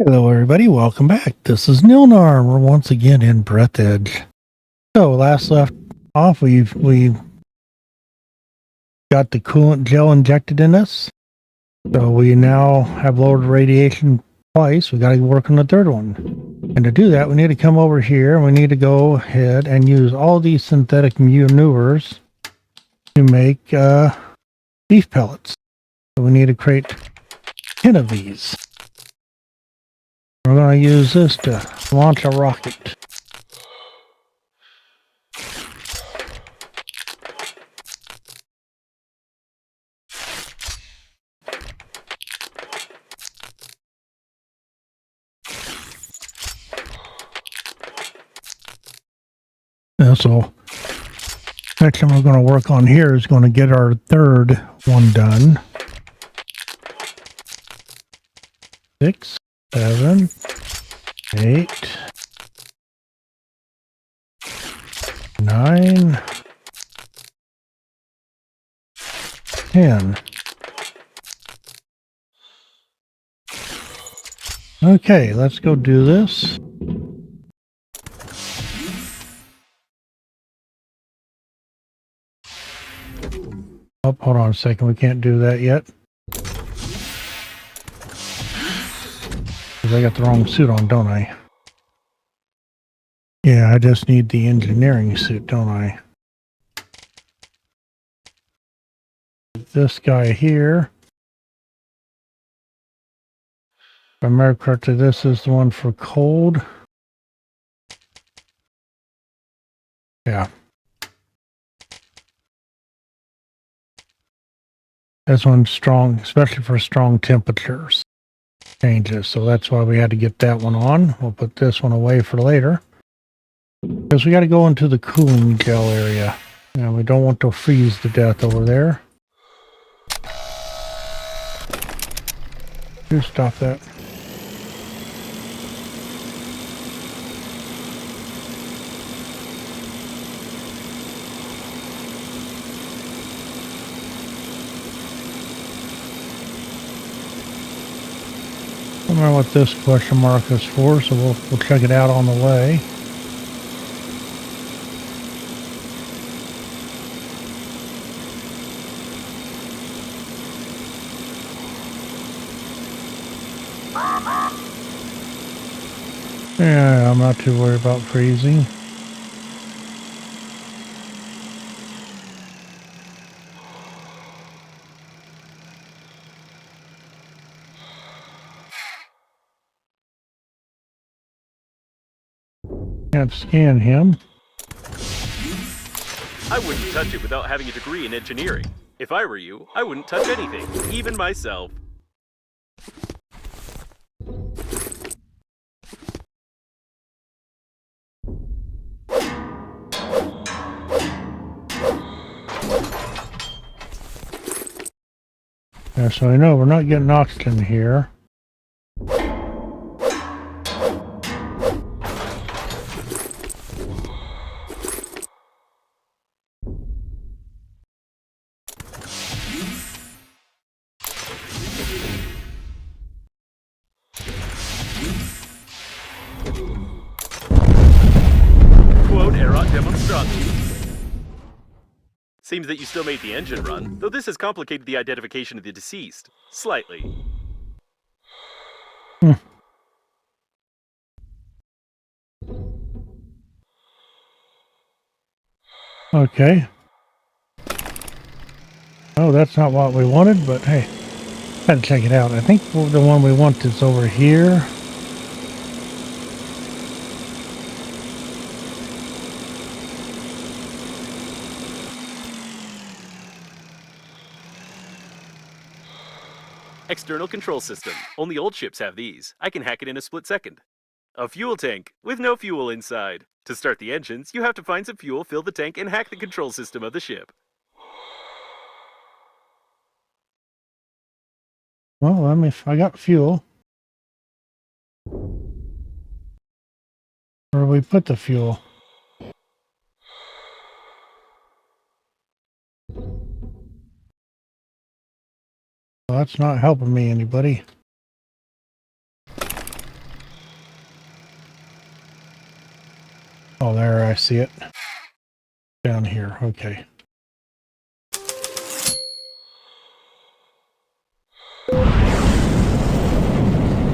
Hello everybody, welcome back. This is Nilnar. We're once again in Breathedge. So last left off, we've got the coolant gel injected in us. So we now have lowered radiation twice. We got to work on the third one. And to do that, we need to come over here and we need to go ahead and use all these synthetic maneuvers to make beef pellets. So we need to create 10 of these. We're going to use this to launch a rocket. So next thing we're going to work on here is going to get our third one done. 6, 7, 8, 9, 10. Okay, let's go do this. Oh, hold on a second. We can't do that yet. Because I got the wrong suit on, don't I? Yeah, I just need the engineering suit, don't I? This guy here. If I remember correctly, this is the one for cold. Yeah. This one's strong, especially for strong temperatures changes. So that's why we had to get that one on. We'll put this one away for later. Because we got to go into the cooling gel area. And we don't want to freeze to death over there. Do stop that. I don't know what this question mark is for, so we'll check it out on the way. Yeah, I'm not too worried about freezing. Can't scan him. I wouldn't touch it without having a degree in engineering. If I were you, I wouldn't touch anything, even myself. Yeah, so I know we're not getting oxygen here. Quote erat demonstrati. Seems that you still made the engine run, though this has complicated the identification of the deceased. Slightly. Okay. Oh, that's not what we wanted, but hey, gotta check it out. I think the one we want is over here. External control system. Only old ships have these. I can hack it in a split second. A fuel tank, with no fuel inside. To start the engines, you have to find some fuel, fill the tank, and hack the control system of the ship. Well, I got fuel. Where do we put the fuel? Well, that's not helping me, anybody. Oh, there, I see it. Down here, okay.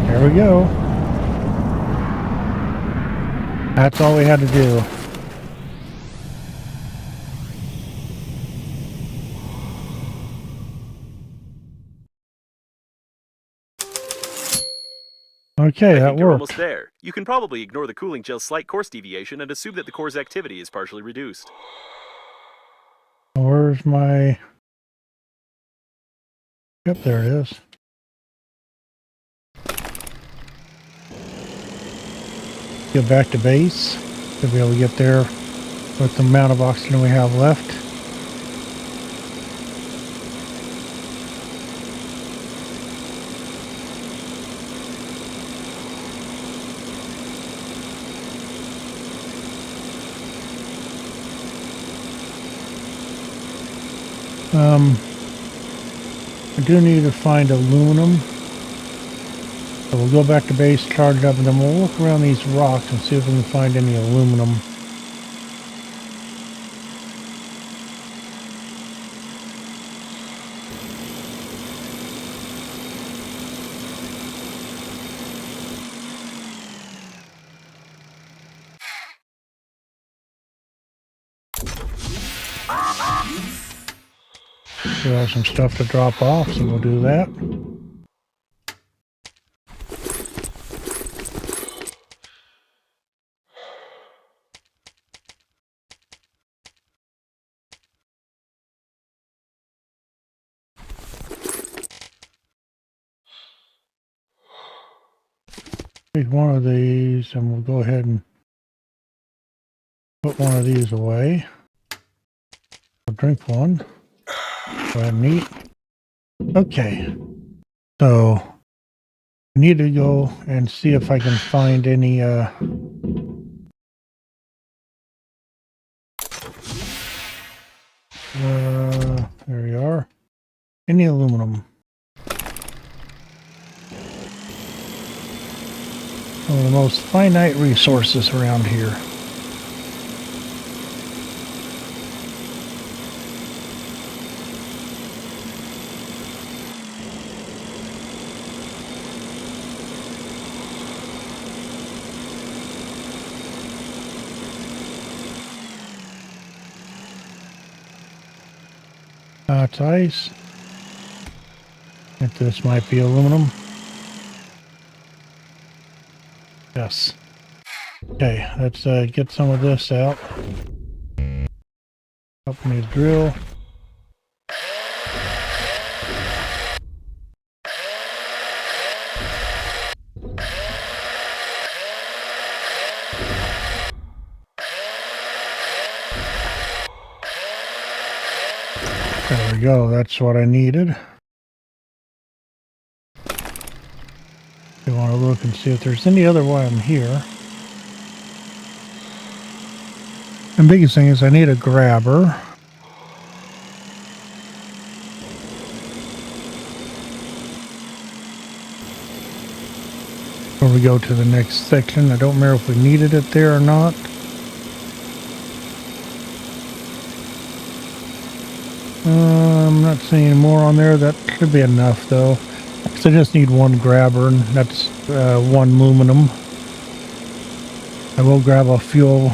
There we go. That's all we had to do. Okay, I that think you're worked. almost there. You can probably ignore the cooling gel's slight course deviation and assume that the core's activity is partially reduced. Where's my... Yep, there it is. Get back to base. Should be able to get there with the amount of oxygen we have left. I do need to find aluminum. So we'll go back to base, charge it up, and then we'll look around these rocks and see if we can find any aluminum. We have some stuff to drop off, so we'll do that. Take one of these, and we'll go ahead and put one of these away. I'll drink one. Go ahead and eat. Okay. So, I need to go and see if I can find any, there we are. Any aluminum. One of the most finite resources around here. It's ice. I think this might be aluminum. Yes. Okay, let's get some of this out. Help me drill. There we go, that's what I needed. We want to look and see if there's any other while I'm here. The biggest thing is I need a grabber. Before we go to the next section, I don't remember if we needed it there or not. I'm not seeing any more on there. That should be enough though. So I just need one grabber, and that's one aluminum. I will grab a fuel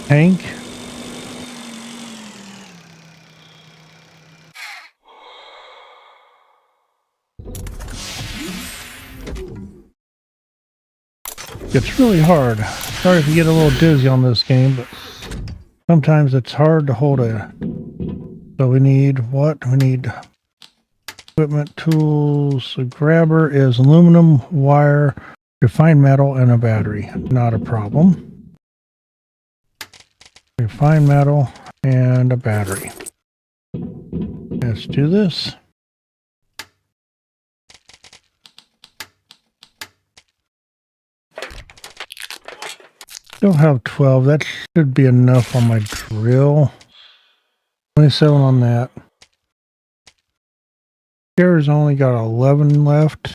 tank. It's really hard. Sorry if you get a little dizzy on this game, but sometimes it's hard to hold a... So we need what? We need equipment, tools. A grabber is aluminum, wire, refined metal, and a battery. Not a problem. Refined metal and a battery. Let's do this. Still have 12. That should be enough on my drill. 27 on that. Here's only got 11 left.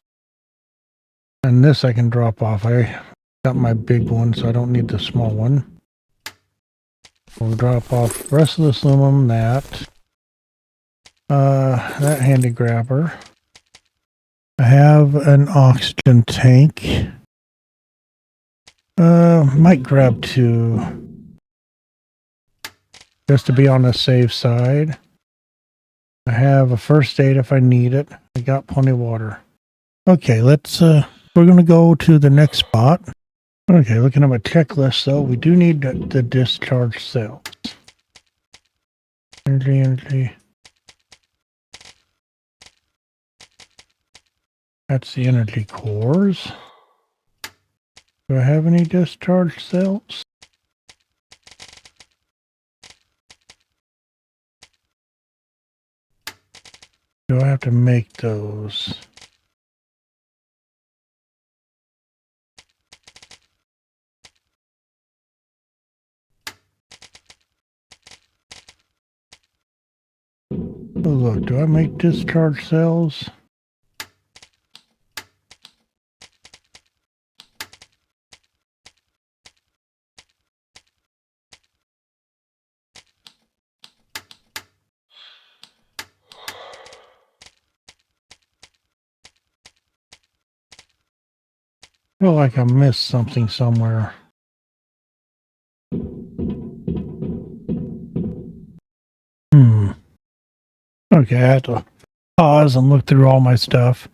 And this I can drop off. I got my big one, so I don't need the small one. We'll drop off the rest of the aluminum, that handy grabber. I have an oxygen tank. Might grab 2 just to be on the safe side. I have a first aid if I need it. I got plenty of water. Okay, let's we're gonna go to the next spot. Okay, looking at my checklist though, we do need the discharge cells. Energy. That's the energy cores. Do I have any discharge cells? Do I have to make those? Oh look, do I make discharge cells? I feel like I missed something somewhere. Okay, I had to pause and look through all my stuff.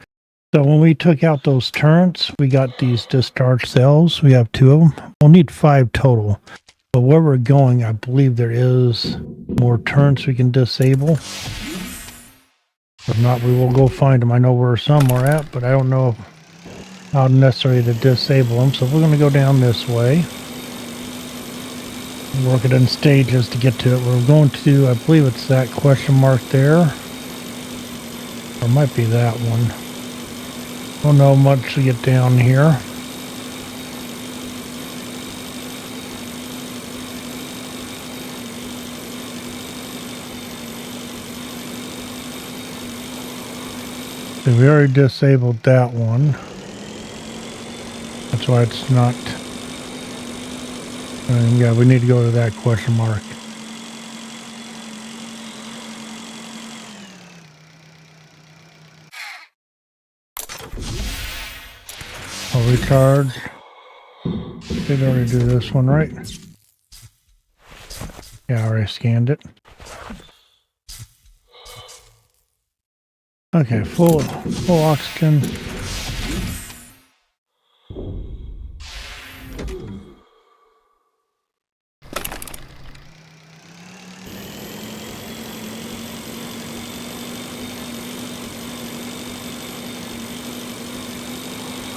So when we took out those turrets, we got these discharge cells. We have 2 of them. We'll need 5 total. But where we're going, I believe there is more turrets we can disable. If not, we will go find them. I know where some are at, but I don't know how necessary to disable them. So we're going to go down this way. Work it in stages to get to it. We're going to, I believe it's that question mark there. Or it might be that one. Don't know much to get down here. So we already disabled that one. That's why it's not. And yeah, we need to go to that question mark. I'll recharge. Did already do this one, right? Yeah, I already scanned it. Okay, full oxygen.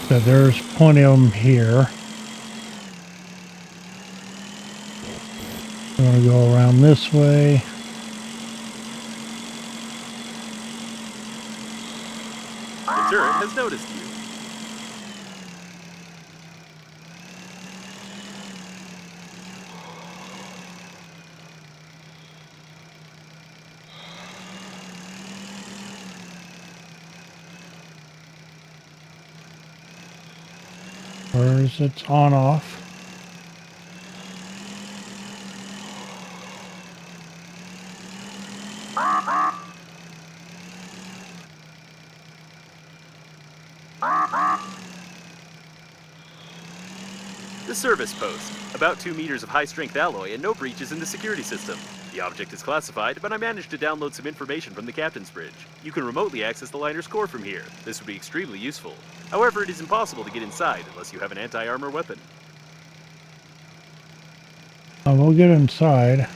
So there's plenty of them here. I'm going to go around this way. The turret has noticed you. Or is it on off? The service post. About 2 meters of high-strength alloy and no breaches in the security system. The object is classified, but I managed to download some information from the captain's bridge. You can remotely access the liner's core from here. This would be extremely useful. However, it is impossible to get inside unless you have an anti-armor weapon. We'll get inside.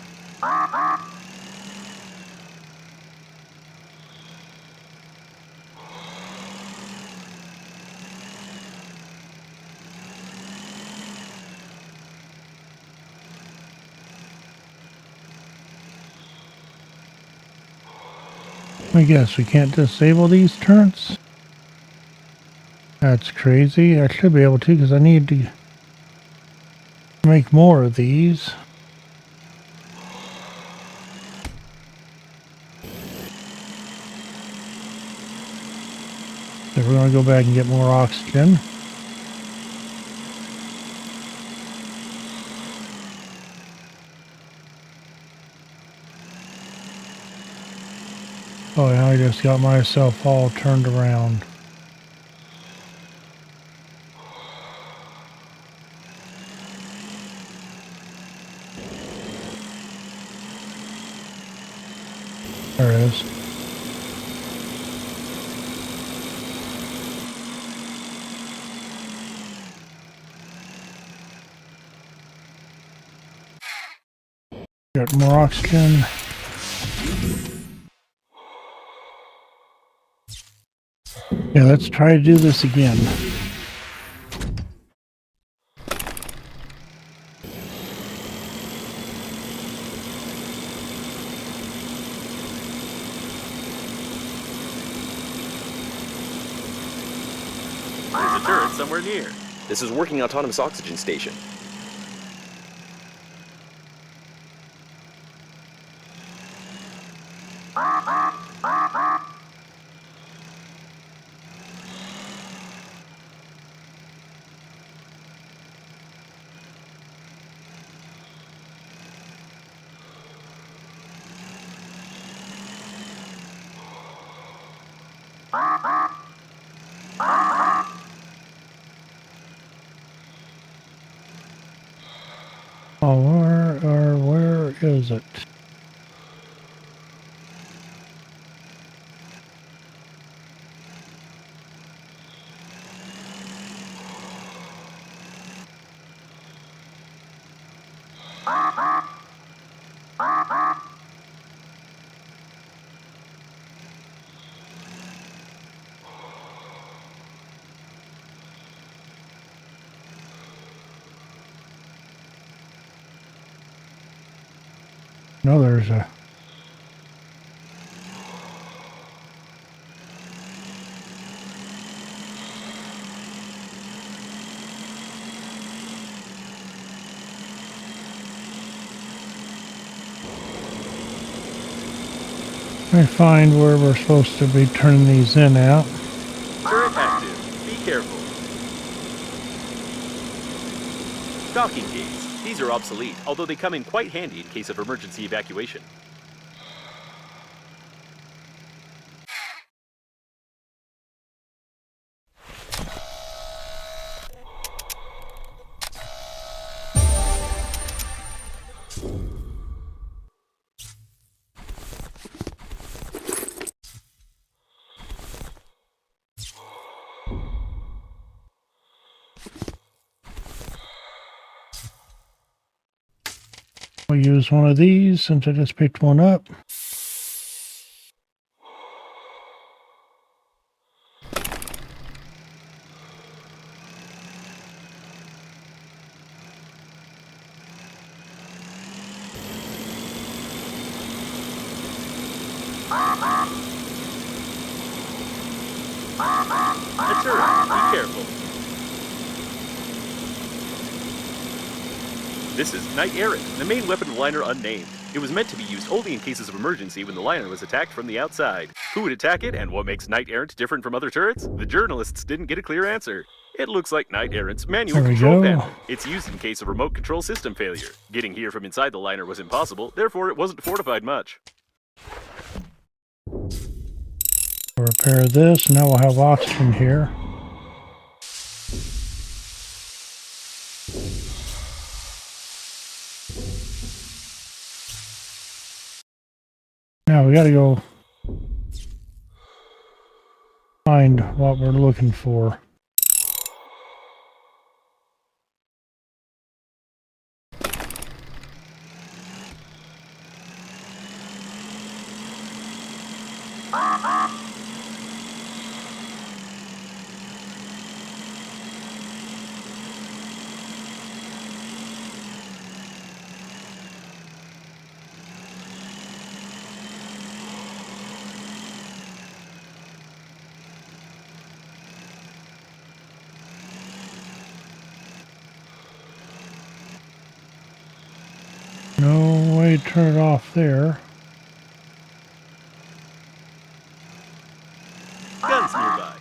I guess we can't disable these turrets. That's crazy. I should be able to because I need to make more of these. So we're going to go back and get more oxygen. Oh, now I just got myself all turned around. There it is. Got more oxygen. Yeah, let's try to do this again. There's a turret somewhere near. This is working autonomous oxygen station. Oh, where is it? No, there's a... Let me find where we're supposed to be turning these in at. Turret active. Be careful. Docking gates. These are obsolete, although they come in quite handy in case of emergency evacuation. We'll use one of these since I just picked one up. A turret. Be careful. This is Knight Errant, the main weapon of the liner unnamed. It was meant to be used only in cases of emergency when the liner was attacked from the outside. Who would attack it, and what makes Knight Errant different from other turrets? The journalists didn't get a clear answer. It looks like Knight Errant's manual There we control go. panel. It's used in case of remote control system failure. Getting here from inside the liner was impossible, therefore it wasn't fortified much. Repair this. Now we'll have oxygen here. Now we gotta go find what we're looking for. No way to turn it off there. Guns nearby.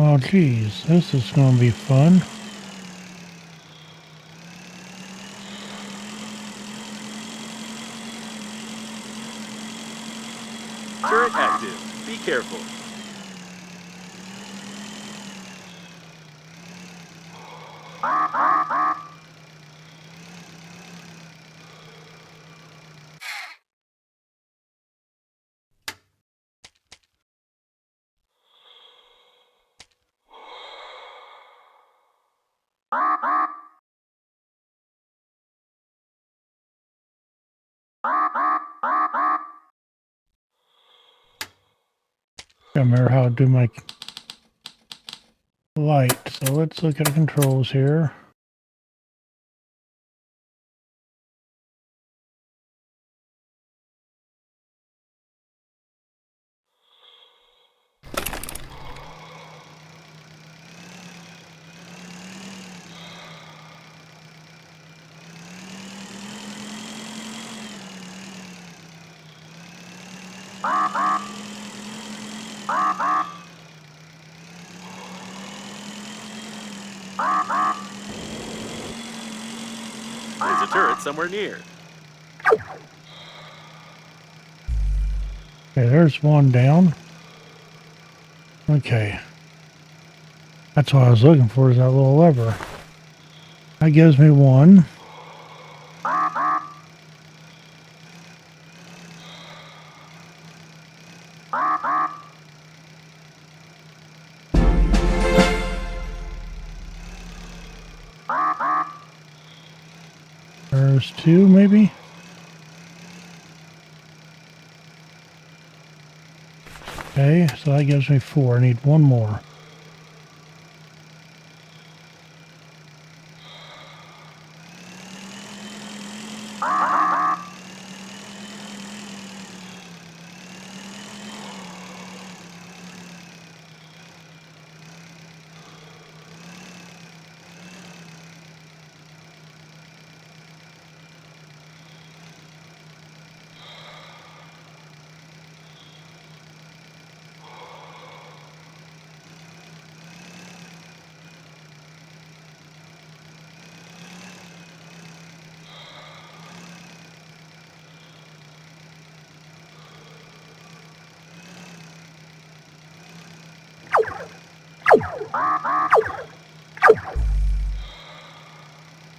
Oh, geez. This is going to be fun. Turret active. Be careful. I remember how to do my light. So let's look at the controls here. There's a turret somewhere near. Okay, there's one down. Okay. That's what I was looking for, is that little lever. That gives me one. There's two, maybe? Okay, so that gives me four. I need one more.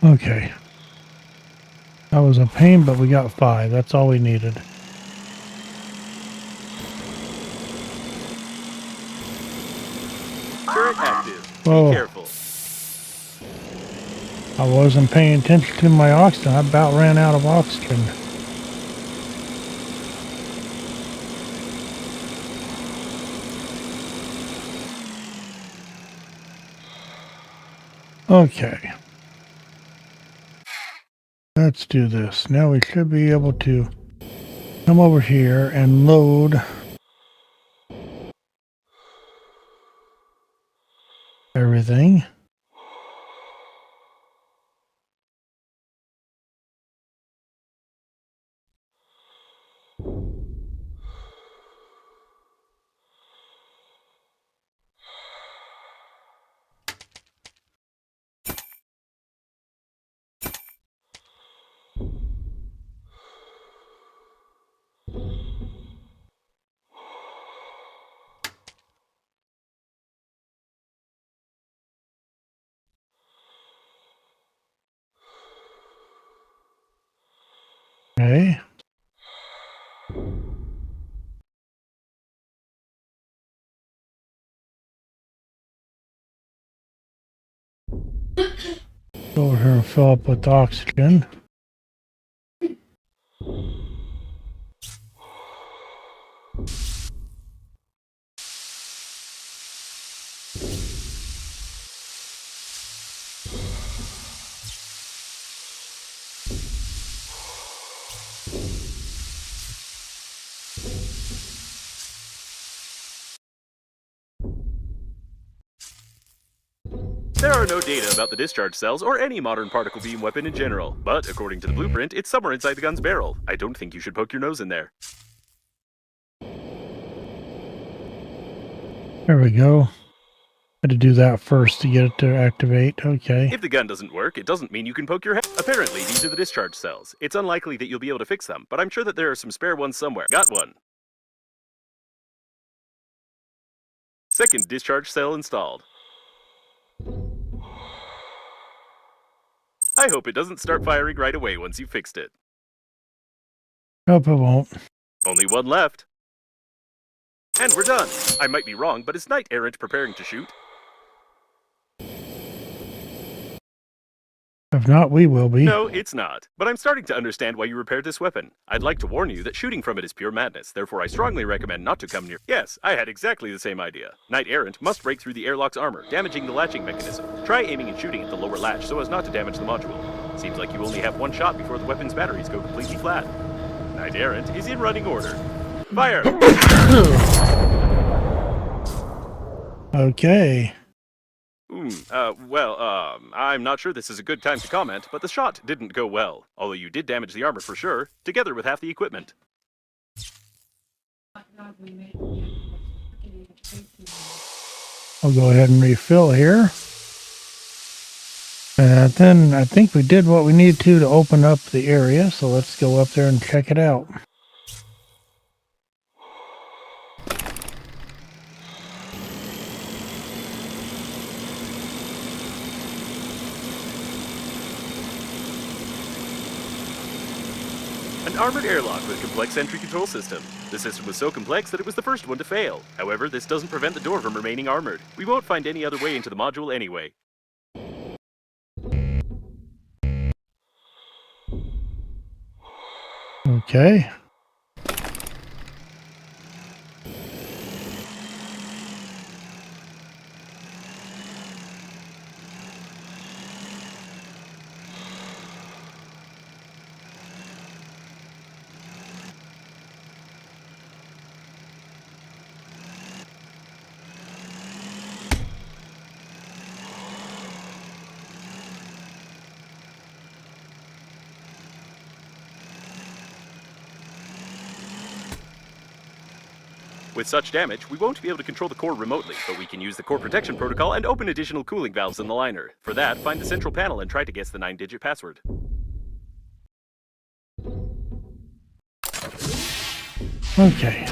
Okay. That was a pain, but we got five. That's all we needed. Turret active. Whoa. Be careful. I wasn't paying attention to my oxygen. I about ran out of oxygen. Okay. Let's do this. Now we should be able to come over here and load everything. Okay. Go over here and fill up with oxygen. There are no data about the discharge cells or any modern particle beam weapon in general, but according to the blueprint, it's somewhere inside the gun's barrel. I don't think you should poke your nose in there. There we go. Had to do that first to get it to activate. Okay. If the gun doesn't work, it doesn't mean you can poke your head. Apparently, these are the discharge cells. It's unlikely that you'll be able to fix them, but I'm sure that there are some spare ones somewhere. Got one. Second discharge cell installed. I hope it doesn't start firing right away once you've fixed it. Nope, it won't. Only one left. And we're done. I might be wrong, but is Knight Errant preparing to shoot? If not, we will be. No, it's not. But I'm starting to understand why you repaired this weapon. I'd like to warn you that shooting from it is pure madness, therefore I strongly recommend not to come near. Yes, I had exactly the same idea. Knight Errant must break through the airlock's armor, damaging the latching mechanism. Try aiming and shooting at the lower latch so as not to damage the module. Seems like you only have one shot before the weapon's batteries go completely flat. Knight Errant is in running order. Fire! Okay. I'm not sure this is a good time to comment, but the shot didn't go well. Although you did damage the armor for sure, together with half the equipment. I'll go ahead and refill here. And then I think we did what we needed to open up the area, so let's go up there and check it out. An armored airlock with complex entry control system. The system was so complex that it was the first one to fail. However, this doesn't prevent the door from remaining armored. We won't find any other way into the module anyway. Okay. With such damage, we won't be able to control the core remotely, but we can use the core protection protocol and open additional cooling valves in the liner. For that, find the central panel and try to guess the 9-digit password. Okay.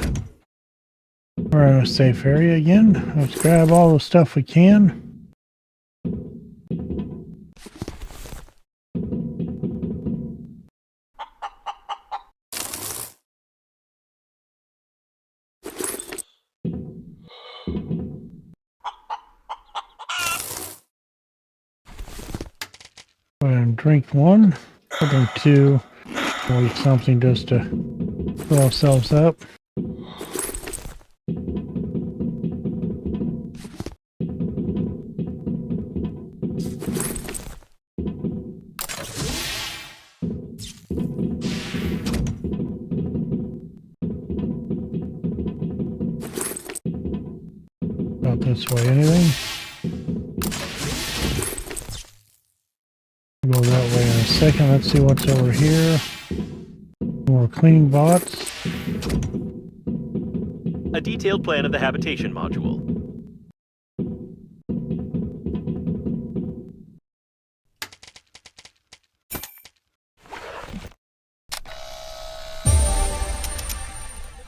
We're in a safe area again. Let's grab all the stuff we can. Go ahead and drink one. Put in two. We'll eat something just to fill ourselves up. Not this way, anything? Go that way in a second. Let's see what's over here. More cleaning bots. A detailed plan of the habitation module.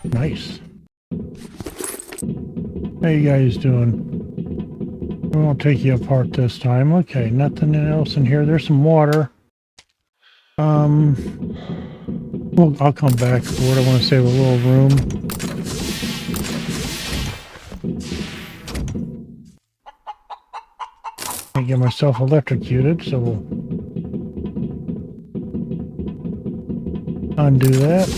Nice. How you guys doing? We won't take you apart this time. Okay, nothing else in here. There's some water. Well, I'll come back for it. I want to save a little room. I get myself electrocuted, so we'll undo that.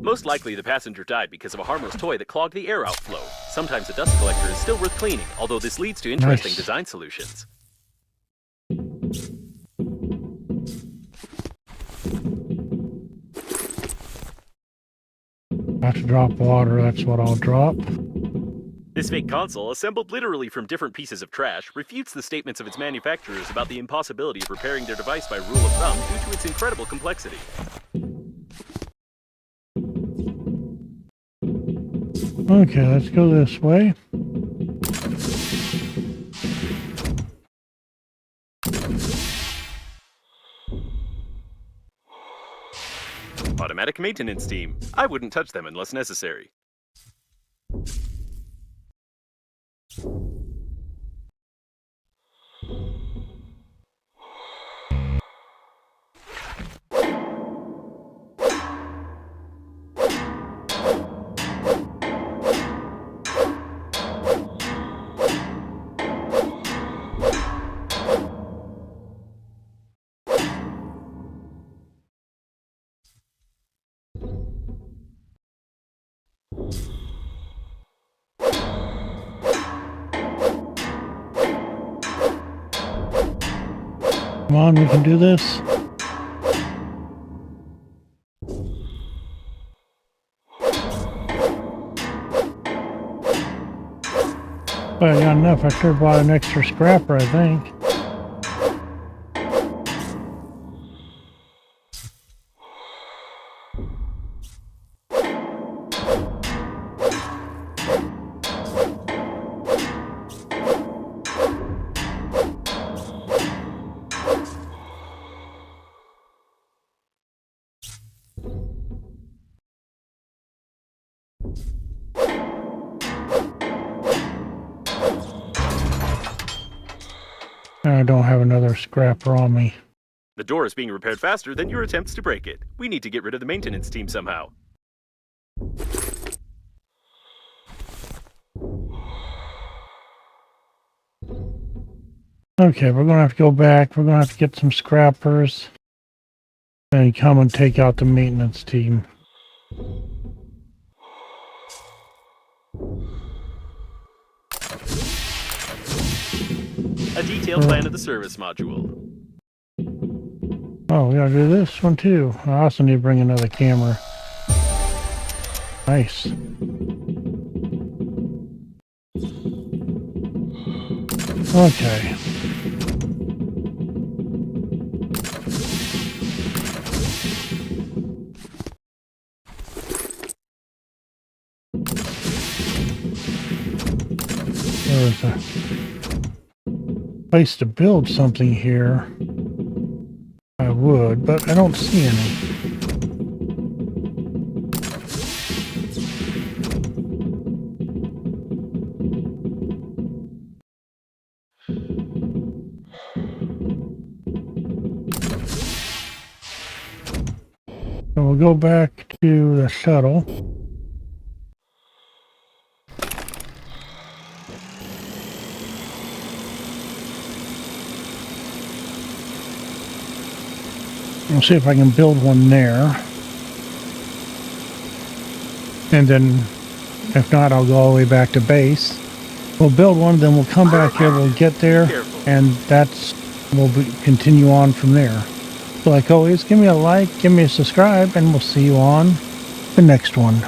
Most likely the passenger died because of a harmless toy that clogged the air outflow. Sometimes a dust collector is still worth cleaning, although this leads to interesting design solutions. I have to drop water, that's what I'll drop. This fake console, assembled literally from different pieces of trash, refutes the statements of its manufacturers about the impossibility of repairing their device by rule of thumb due to its incredible complexity. Okay, let's go this way. Automatic maintenance team. I wouldn't touch them unless necessary. Come on, we can do this. Well, I got enough. I should have bought an extra scrapper, I think. I don't have another scrapper on me. The door is being repaired faster than your attempts to break it. We need to get rid of the maintenance team somehow. Okay, we're gonna have to go back. We're gonna have to get some scrappers and come and take out the maintenance team. A detailed plan of the service module. Oh, we gotta do this one too. I also need to bring another camera. Nice. Okay. There's a place to build something here. I would, but I don't see any. So we'll go back to the shuttle. We'll see if I can build one there. And then, if not, I'll go all the way back to base. We'll build one, then we'll come back here, we'll get there, and we'll continue on from there. So like always, give me a like, give me a subscribe, and we'll see you on the next one.